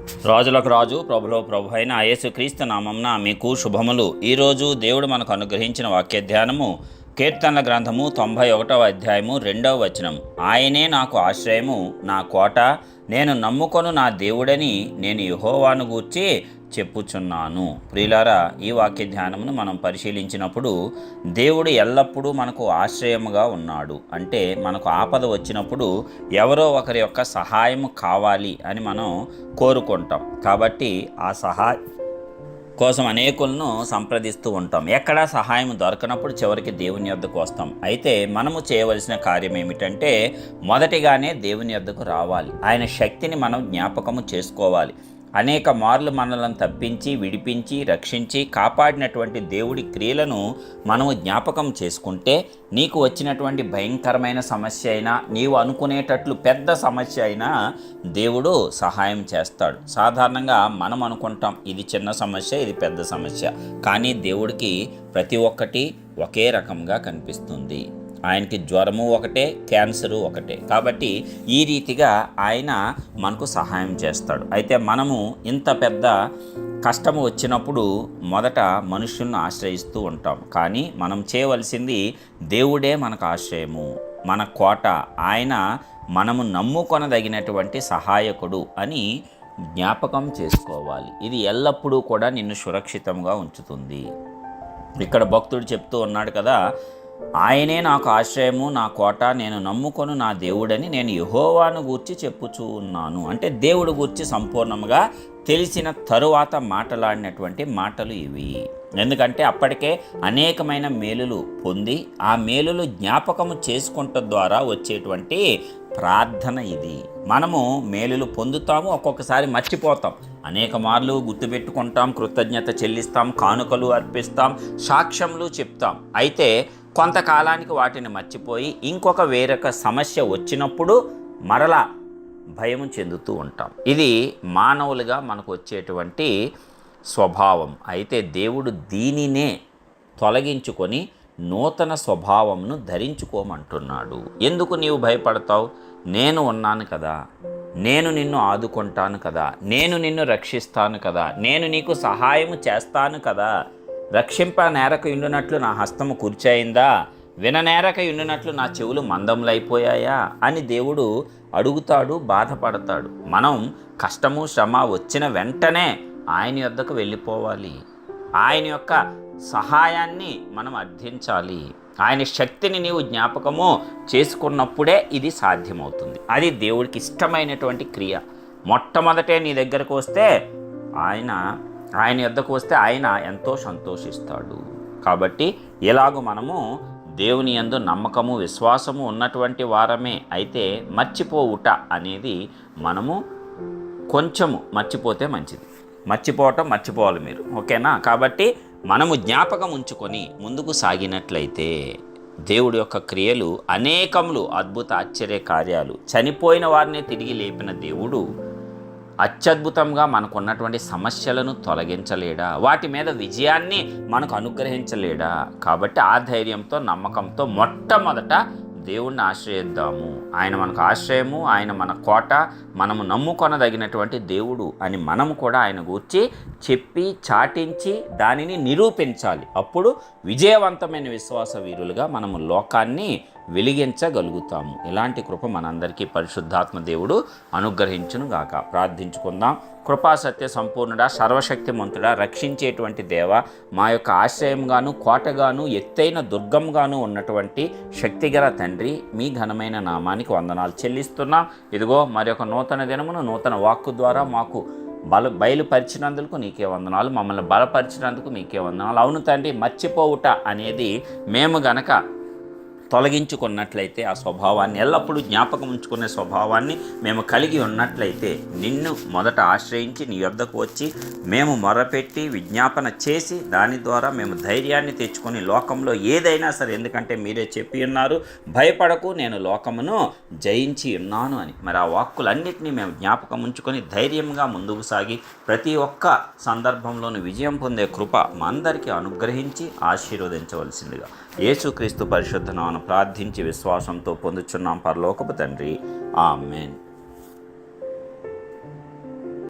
రాజులకు రాజు ప్రభులో ప్రభు అయిన యేసుక్రీస్తు నామంన మీకు శుభములు. ఈరోజు దేవుడు మనకు అనుగ్రహించిన వాక్య ధ్యానము కీర్తనల గ్రంథము 91వ అధ్యాయము 2వ వచనం. ఆయనే నాకు ఆశ్రయము, నా కోట, నేను నమ్ముకొను నా దేవుడని నేను యెహోవాను గూర్చి చెప్పుచున్నాను. ప్రియులారా, ఈ వాక్య ధ్యానమును మనం పరిశీలించినప్పుడు దేవుడు ఎల్లప్పుడూ మనకు ఆశ్రయముగా ఉన్నాడు. అంటే మనకు ఆపద వచ్చినప్పుడు ఎవరో ఒకరి యొక్క సహాయం కావాలి అని మనం కోరుకుంటాం. కాబట్టి ఆ సహాయం కోసం అనేకులను సంప్రదిస్తూ ఉంటాం. ఎక్కడా సహాయం దొరకనప్పుడు చివరికి దేవుని యొద్దకు వస్తాం. అయితే మనము చేయవలసిన కార్యం ఏమిటంటే, మొదటిగానే దేవుని యొద్దకు రావాలి. ఆయన శక్తిని మనం జ్ఞాపకము చేసుకోవాలి. అనేక మార్లు మనలను తప్పించి, విడిపించి, రక్షించి, కాపాడినటువంటి దేవుడి క్రియలను మనము జ్ఞాపకం చేసుకుంటే, నీకు వచ్చినటువంటి భయంకరమైన సమస్య అయినా, నీవు అనుకునేటట్లు పెద్ద సమస్య అయినా దేవుడు సహాయం చేస్తాడు. సాధారణంగా మనం అనుకుంటాం ఇది చిన్న సమస్య, ఇది పెద్ద సమస్య, కానీ దేవుడికి ప్రతి ఒక్కటి ఒకే రకంగా కనిపిస్తుంది. ఆయనకి జ్వరము ఒకటే, క్యాన్సరు ఒకటే. కాబట్టి ఈ రీతిగా ఆయన మనకు సహాయం చేస్తాడు. అయితే మనము ఇంత పెద్ద కష్టము వచ్చినప్పుడు మొదట మనుషులను ఆశ్రయిస్తూ ఉంటాం. కానీ మనం చేయవలసింది, దేవుడే మనకు ఆశ్రయము, మన కోట, ఆయన మనము నమ్ముకొనదగినటువంటి సహాయకుడు అని జ్ఞాపకం చేసుకోవాలి. ఇది ఎల్లప్పుడూ కూడా నిన్ను సురక్షితంగా ఉంచుతుంది. ఇక్కడ భక్తుడు చెప్తూ ఉన్నాడు కదా, ఆయనే నాకు ఆశ్రయము, నా కోట, నేను నమ్ముకొను నా దేవుడని నేను యెహోవాను గూర్చి చెప్పుచూ ఉన్నాను. అంటే దేవుడు గూర్చి సంపూర్ణంగా తెలిసిన తరువాత మాట్లాడినటువంటి మాటలు ఇవి. ఎందుకంటే అప్పటికే అనేకమైన మేలులు పొంది ఆ మేలులు జ్ఞాపకము చేసుకుంట ద్వారా వచ్చేటువంటి ప్రార్థన ఇది. మనము మేలులు పొందుతాము, ఒక్కొక్కసారి మర్చిపోతాం. అనేక మార్లు గుర్తుపెట్టుకుంటాం, కృతజ్ఞత చెల్లిస్తాం, కానుకలు అర్పిస్తాం, సాక్ష్యములు చెప్తాం. అయితే కొంతకాలానికి వాటిని మర్చిపోయి వేరొక సమస్య వచ్చినప్పుడు మరలా భయం చెందుతూ ఉంటాం. ఇది మానవులుగా మనకు వచ్చేటువంటి స్వభావం. అయితే దేవుడు దీనినే తొలగించుకొని నూతన స్వభావంను ధరించుకోమంటున్నాడు. ఎందుకు నీవు భయపడతావు? నేను ఉన్నాను కదా, నేను నిన్ను ఆదుకుంటాను కదా, నేను నిన్ను రక్షిస్తాను కదా, నేను నీకు సహాయము చేస్తాను కదా. రక్షింప నేరక ఉండునట్లు నా హస్తము కూర్చయిందా, విననేరక ఉండునట్లు నా చెవులు మందములైపోయాయా అని దేవుడు అడుగుతాడు, బాధపడతాడు. మనం కష్టము శ్రమ వచ్చిన వెంటనే ఆయన యొద్దకు వెళ్ళిపోవాలి. ఆయన యొక్క సహాయాన్ని మనం అర్థించాలి. ఆయన శక్తిని నీవు జ్ఞాపకము చేసుకున్నప్పుడే ఇది సాధ్యమవుతుంది. అది దేవుడికి ఇష్టమైనటువంటి క్రియ. మొట్టమొదటే నీ దగ్గరకు వస్తే ఆయన యొద్దకు వస్తే ఆయన ఎంతో సంతోషిస్తాడు. కాబట్టి ఎలాగో మనము దేవుని యందు నమ్మకము, విశ్వాసము ఉన్నటువంటి వారమే. అయితే మర్చిపోవుట అనేది మనము కొంచెము మర్చిపోతే మంచిది. మర్చిపోవాలి మీరు, ఓకేనా? కాబట్టి మనము జ్ఞాపకం ఉంచుకొని ముందుకు సాగినట్లయితే దేవుడి యొక్క క్రియలు అనేకములు, అద్భుత ఆశ్చర్య కార్యాలు, చనిపోయిన వారిని తిరిగి లేపిన దేవుడు అత్యద్భుతంగా మనకున్నటువంటి సమస్యలను తొలగించలేడా? వాటి మీద విజయాన్ని మనకు అనుగ్రహించలేడా? కాబట్టి ఆ ధైర్యంతో, నమ్మకంతో మొట్టమొదట దేవుణ్ణి ఆశ్రయిద్దాము. ఆయన మనకు ఆశ్రయము, ఆయన మన కోట, మనము నమ్ముకొనదగినటువంటి దేవుడు అని మనము కూడా ఆయన గూర్చి చెప్పి చాటించి దానిని నిరూపించాలి. అప్పుడు విజయవంతమైన విశ్వాస వీరులుగా మనము లోకాన్ని వెలిగించగలుగుతాము. ఇలాంటి కృప మనందరికీ పరిశుద్ధాత్మ దేవుడు అనుగ్రహించునుగాక. ప్రార్థించుకుందాం. కృపా సత్య సంపూర్ణుడా, సర్వశక్తిమంతుడా, రక్షించేటువంటి దేవ, మా యొక్క ఆశ్రయంగాను, కోటగాను, ఎత్తైన దుర్గంగాను ఉన్నటువంటి శక్తిగల తండ్రి, మీ ఘనమైన నామానికి వందనాలు చెల్లిస్తున్నాం. ఇదిగో మరి ఒక నూతన దినమును నూతన వాక్కు ద్వారా మాకు బయలుపరిచినందుకు నీకే వందనాలు. మమ్మల్ని బలపరిచినందుకు నీకే వందనాలు. అవును తండ్రి, మర్చిపోవుట అనేది మేము గనక తొలగించుకున్నట్లయితే, ఆ స్వభావాన్ని ఎల్లప్పుడూ జ్ఞాపకం ఉంచుకునే స్వభావాన్ని మేము కలిగి ఉన్నట్లయితే, నిన్ను మొదట ఆశ్రయించి నీ యొద్దకు వచ్చి మేము మొరపెట్టి విజ్ఞాపన చేసి దాని ద్వారా మేము ధైర్యాన్ని తెచ్చుకొని లోకంలో ఏదైనా సరే, ఎందుకంటే మీరే చెప్పి ఉన్నారు, భయపడకు నేను లోకమును జయించి ఉన్నాను అని. మరి ఆ వాక్కులన్నింటినీ మేము జ్ఞాపకం ఉంచుకొని ధైర్యంగా ముందుకు సాగి ప్రతి ఒక్క సందర్భంలోనూ విజయం పొందే కృప మా అందరికీ అనుగ్రహించి ఆశీర్వదించవలసిందిగా యేసుక్రీస్తు పరిశుద్ధ నామమున ప్రార్థించి విశ్వాసంతో పొందుచున్నాం పరలోకపు తండ్రి. ఆమేన్.